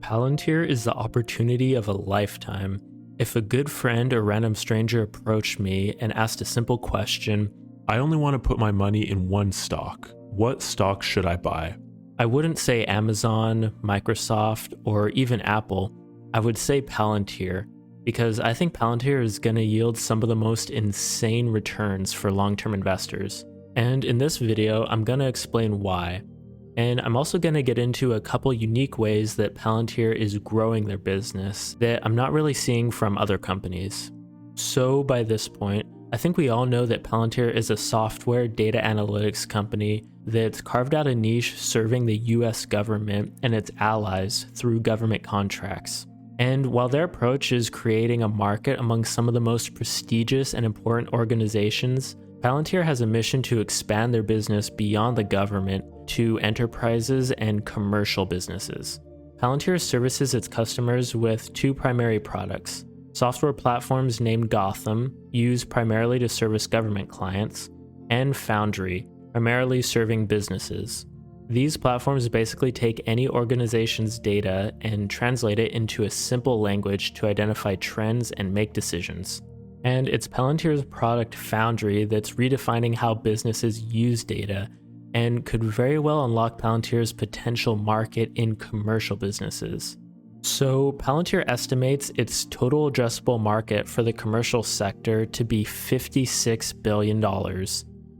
Palantir is the opportunity of a lifetime. If a good friend or random stranger approached me and asked a simple question, I only want to put my money in one stock. What stock should I buy? I wouldn't say Amazon, Microsoft, or even Apple. I would say Palantir, because I think Palantir is going to yield some of the most insane returns for long-term investors. And in this video, I'm going to explain why. And I'm also going to get into a couple unique ways that Palantir is growing their business that I'm not really seeing from other companies. So by this point, I think we all know that Palantir is a software data analytics company that's carved out a niche serving the US government and its allies through government contracts. And while their approach is creating a market among some of the most prestigious and important organizations, Palantir has a mission to expand their business beyond the government to enterprises and commercial businesses. Palantir services its customers with two primary products: software platforms named Gotham, used primarily to service government clients, and Foundry, primarily serving businesses. These platforms basically take any organization's data and translate it into a simple language to identify trends and make decisions. And it's Palantir's product Foundry that's redefining how businesses use data and could very well unlock Palantir's potential market in commercial businesses. So Palantir estimates its total addressable market for the commercial sector to be $56 billion.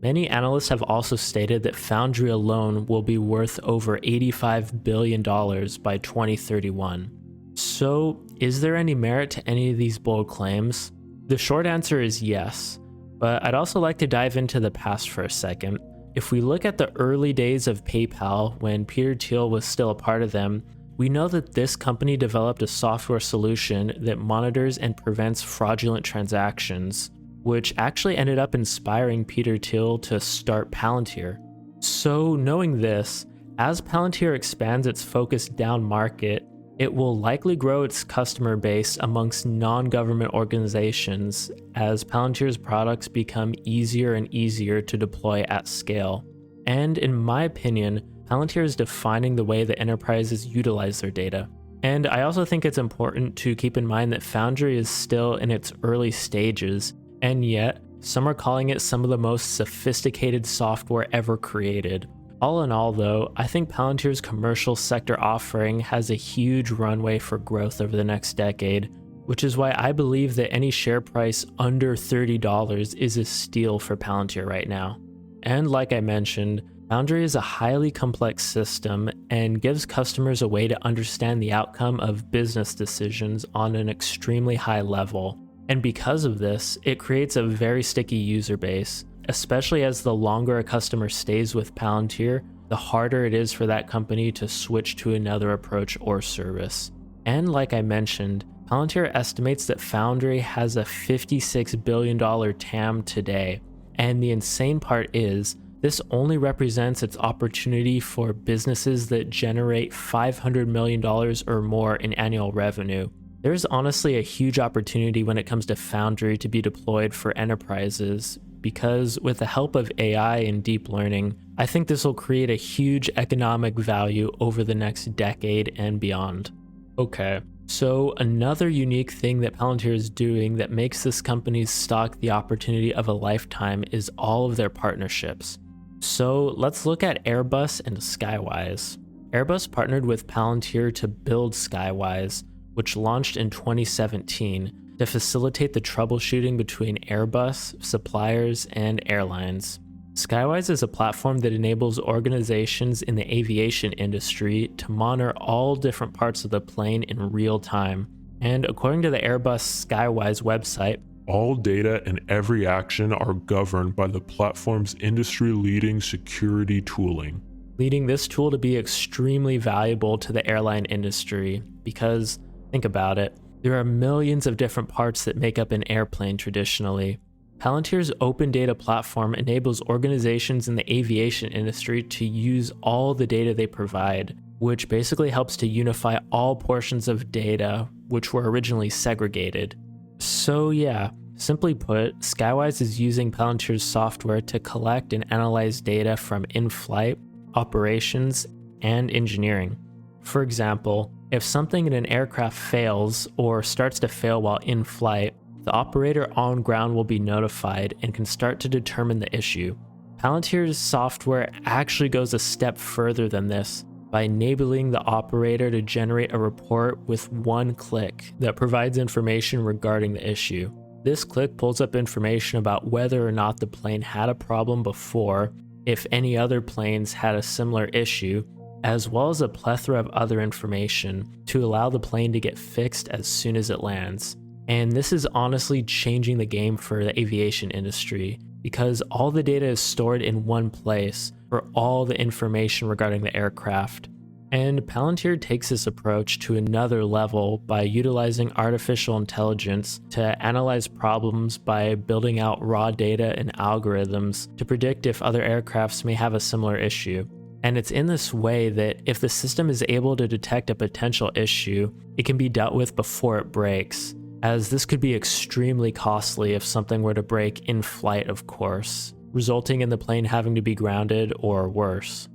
Many analysts have also stated that Foundry alone will be worth over $85 billion by 2031. So is there any merit to any of these bold claims? The short answer is yes, but I'd also like to dive into the past for a second. If we look at the early days of PayPal, when Peter Thiel was still a part of them, we know that this company developed a software solution that monitors and prevents fraudulent transactions, which actually ended up inspiring Peter Thiel to start Palantir. So knowing this, as Palantir expands its focus down market, it will likely grow its customer base amongst non-government organizations as Palantir's products become easier and easier to deploy at scale. And in my opinion, Palantir is defining the way that enterprises utilize their data. And I also think it's important to keep in mind that Foundry is still in its early stages, and yet some are calling it some of the most sophisticated software ever created. All in all though, I think Palantir's commercial sector offering has a huge runway for growth over the next decade, which is why I believe that any share price under $30 is a steal for Palantir right now. And like I mentioned, Foundry is a highly complex system and gives customers a way to understand the outcome of business decisions on an extremely high level. And because of this, it creates a very sticky user base, especially as the longer a customer stays with Palantir, the harder it is for that company to switch to another approach or service. And like I mentioned, Palantir estimates that Foundry has a $56 billion TAM today. And the insane part is, this only represents its opportunity for businesses that generate $500 million or more in annual revenue. There's honestly a huge opportunity when it comes to Foundry to be deployed for enterprises, because with the help of AI and deep learning, I think this will create a huge economic value over the next decade and beyond. Okay, so another unique thing that Palantir is doing that makes this company's stock the opportunity of a lifetime is all of their partnerships. So let's look at Airbus and Skywise. Airbus partnered with Palantir to build Skywise, which launched in 2017 to facilitate the troubleshooting between Airbus, suppliers, and airlines. Skywise is a platform that enables organizations in the aviation industry to monitor all different parts of the plane in real time. And according to the Airbus Skywise website, all data and every action are governed by the platform's industry-leading security tooling, leading this tool to be extremely valuable to the airline industry because, think about it, there are millions of different parts that make up an airplane traditionally. Palantir's open data platform enables organizations in the aviation industry to use all the data they provide, which basically helps to unify all portions of data which were originally segregated. So yeah, simply put, Skywise is using Palantir's software to collect and analyze data from in-flight, operations, and engineering. For example, If something in an aircraft fails or starts to fail while in flight, the operator on ground will be notified and can start to determine the issue. Palantir's software actually goes a step further than this by enabling the operator to generate a report with one click that provides information regarding the issue. This click pulls up information about whether or not the plane had a problem before, if any other planes had a similar issue, as well as a plethora of other information to allow the plane to get fixed as soon as it lands. And this is honestly changing the game for the aviation industry, because all the data is stored in one place for all the information regarding the aircraft. And Palantir takes this approach to another level by utilizing artificial intelligence to analyze problems by building out raw data and algorithms to predict if other aircrafts may have a similar issue. And it's in this way that if the system is able to detect a potential issue, it can be dealt with before it breaks, as this could be extremely costly if something were to break in flight, of course, resulting in the plane having to be grounded or worse.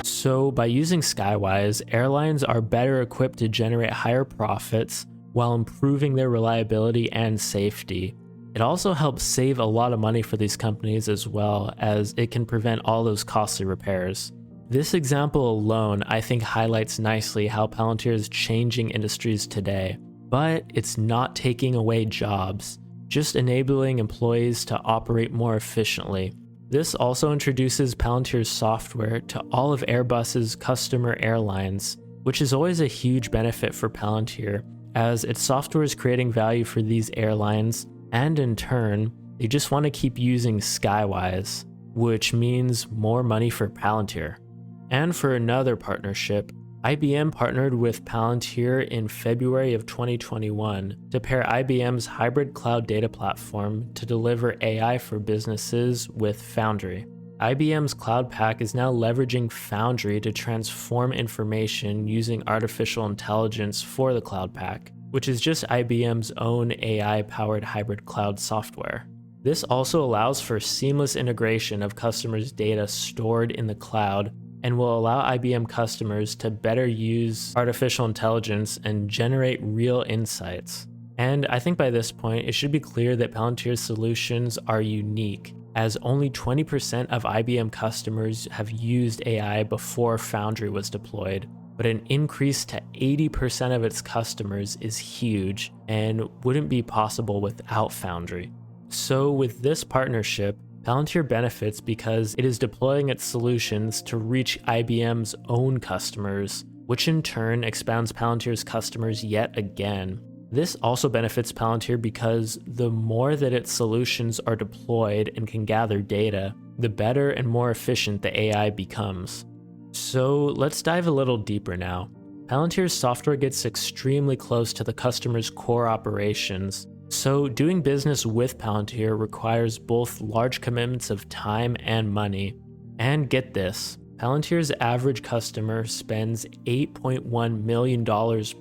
So by using Skywise, airlines are better equipped to generate higher profits while improving their reliability and safety. It also helps save a lot of money for these companies as well, as it can prevent all those costly repairs. This example alone, I think, highlights nicely how Palantir is changing industries today. But it's not taking away jobs, just enabling employees to operate more efficiently. This also introduces Palantir's software to all of Airbus's customer airlines, which is always a huge benefit for Palantir, as its software is creating value for these airlines, and in turn, they just want to keep using Skywise, which means more money for Palantir. And for another partnership, IBM partnered with Palantir in February of 2021 to pair IBM's hybrid cloud data platform to deliver AI for businesses with Foundry. IBM's Cloud Pak is now leveraging Foundry to transform information using artificial intelligence for the Cloud Pak, which is just IBM's own AI-powered hybrid cloud software. This also allows for seamless integration of customers' data stored in the cloud and will allow IBM customers to better use artificial intelligence and generate real insights. And I think by this point, it should be clear that Palantir's solutions are unique, as only 20% of IBM customers have used AI before Foundry was deployed. But an increase to 80% of its customers is huge and wouldn't be possible without Foundry. So with this partnership, Palantir benefits because it is deploying its solutions to reach IBM's own customers, which in turn expands Palantir's customers yet again. This also benefits Palantir because the more that its solutions are deployed and can gather data, the better and more efficient the AI becomes. So let's dive a little deeper now. Palantir's software gets extremely close to the customer's core operations, so doing business with Palantir requires both large commitments of time and money. And get this, Palantir's average customer spends $8.1 million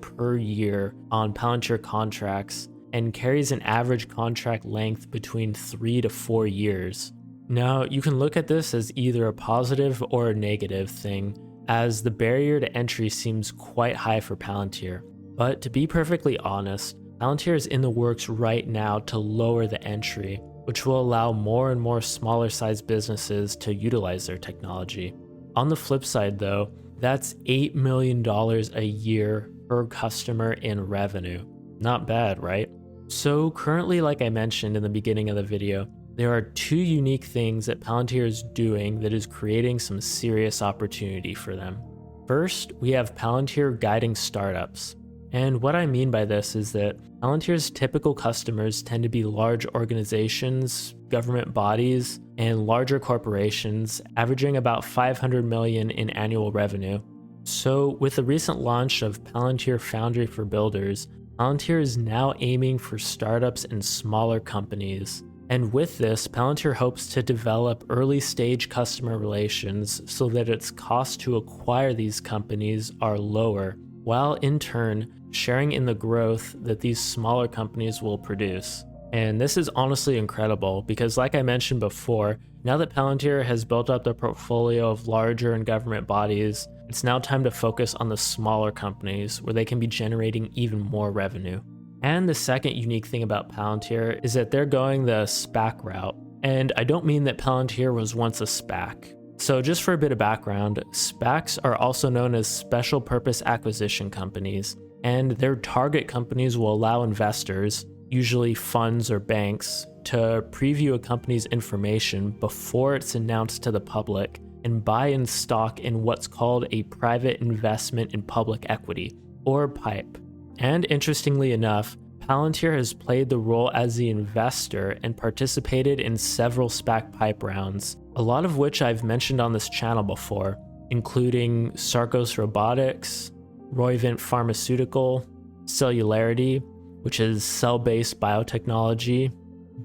per year on Palantir contracts and carries an average contract length between 3 to 4 years. Now, you can look at this as either a positive or a negative thing, as the barrier to entry seems quite high for Palantir. But to be perfectly honest, Palantir is in the works right now to lower the entry, which will allow more and more smaller sized businesses to utilize their technology. On the flip side though, that's $8 million a year per customer in revenue. Not bad, right? So currently, like I mentioned in the beginning of the video, there are two unique things that Palantir is doing that is creating some serious opportunity for them. First, we have Palantir guiding startups. And what I mean by this is that Palantir's typical customers tend to be large organizations, government bodies, and larger corporations, averaging about $500 million in annual revenue. So with the recent launch of Palantir Foundry for Builders, Palantir is now aiming for startups and smaller companies. And with this, Palantir hopes to develop early-stage customer relations so that its costs to acquire these companies are lower, while in turn sharing in the growth that these smaller companies will produce. And this is honestly incredible because, like I mentioned before, now that Palantir has built up their portfolio of larger and government bodies, it's now time to focus on the smaller companies where they can be generating even more revenue. And the second unique thing about Palantir is that they're going the SPAC route. And I don't mean that Palantir was once a SPAC. So just for a bit of background, SPACs are also known as special purpose acquisition companies, and their target companies will allow investors, usually funds or banks, to preview a company's information before it's announced to the public and buy in stock in what's called a private investment in public equity, or PIPE. And interestingly enough, Palantir has played the role as the investor and participated in several SPAC PIPE rounds, a lot of which I've mentioned on this channel before, including Sarcos Robotics, Roivant Pharmaceutical, Cellularity, which is cell-based biotechnology,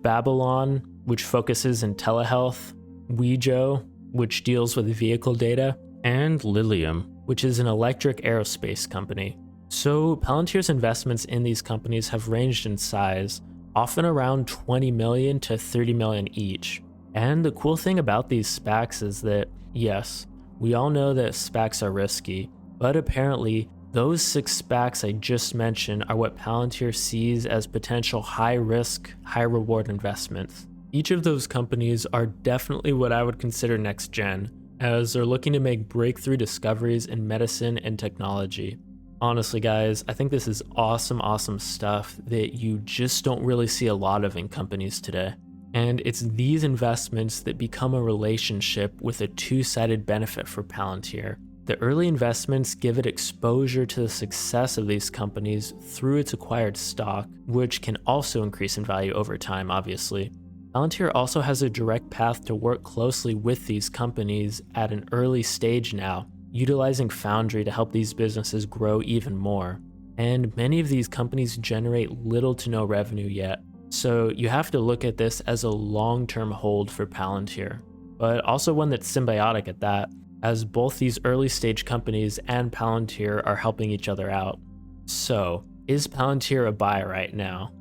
Babylon, which focuses in telehealth, Wejo, which deals with vehicle data, and Lilium, which is an electric aerospace company. So Palantir's investments in these companies have ranged in size, often around 20 million to 30 million each. And the cool thing about these SPACs is that, yes, we all know that SPACs are risky, but apparently those 6 SPACs I just mentioned are what Palantir sees as potential high-risk, high-reward investments. Each of those companies are definitely what I would consider next-gen, as they're looking to make breakthrough discoveries in medicine and technology. Honestly, guys, I think this is awesome stuff that you just don't really see a lot of in companies today. And it's these investments that become a relationship with a two-sided benefit for Palantir. The early investments give it exposure to the success of these companies through its acquired stock, which can also increase in value over time, obviously. Palantir also has a direct path to work closely with these companies at an early stage now, utilizing Foundry to help these businesses grow even more. And many of these companies generate little to no revenue yet, so you have to look at this as a long-term hold for Palantir, but also one that's symbiotic at that, as both these early stage companies and Palantir are helping each other out. So, is Palantir a buy right now?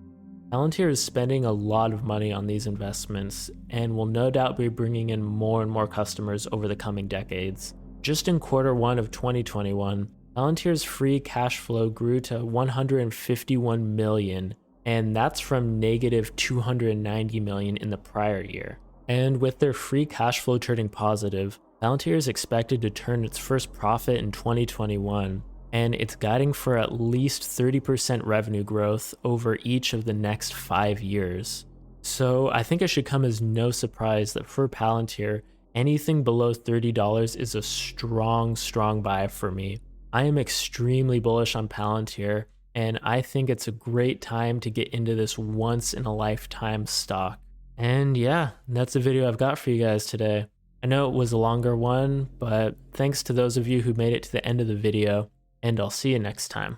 Palantir is spending a lot of money on these investments and will no doubt be bringing in more and more customers over the coming decades. Just in Q1 of 2021, Palantir's free cash flow grew to 151 million, and that's from negative 290 million in the prior year. And with their free cash flow turning positive, Palantir is expected to turn its first profit in 2021, and it's guiding for at least 30% revenue growth over each of the next 5 years. So I think it should come as no surprise that for Palantir, anything below $30 is a strong buy for me. I am extremely bullish on Palantir, and I think it's a great time to get into this once-in-a-lifetime stock. And yeah, that's the video I've got for you guys today. I know it was a longer one, but thanks to those of you who made it to the end of the video, and I'll see you next time.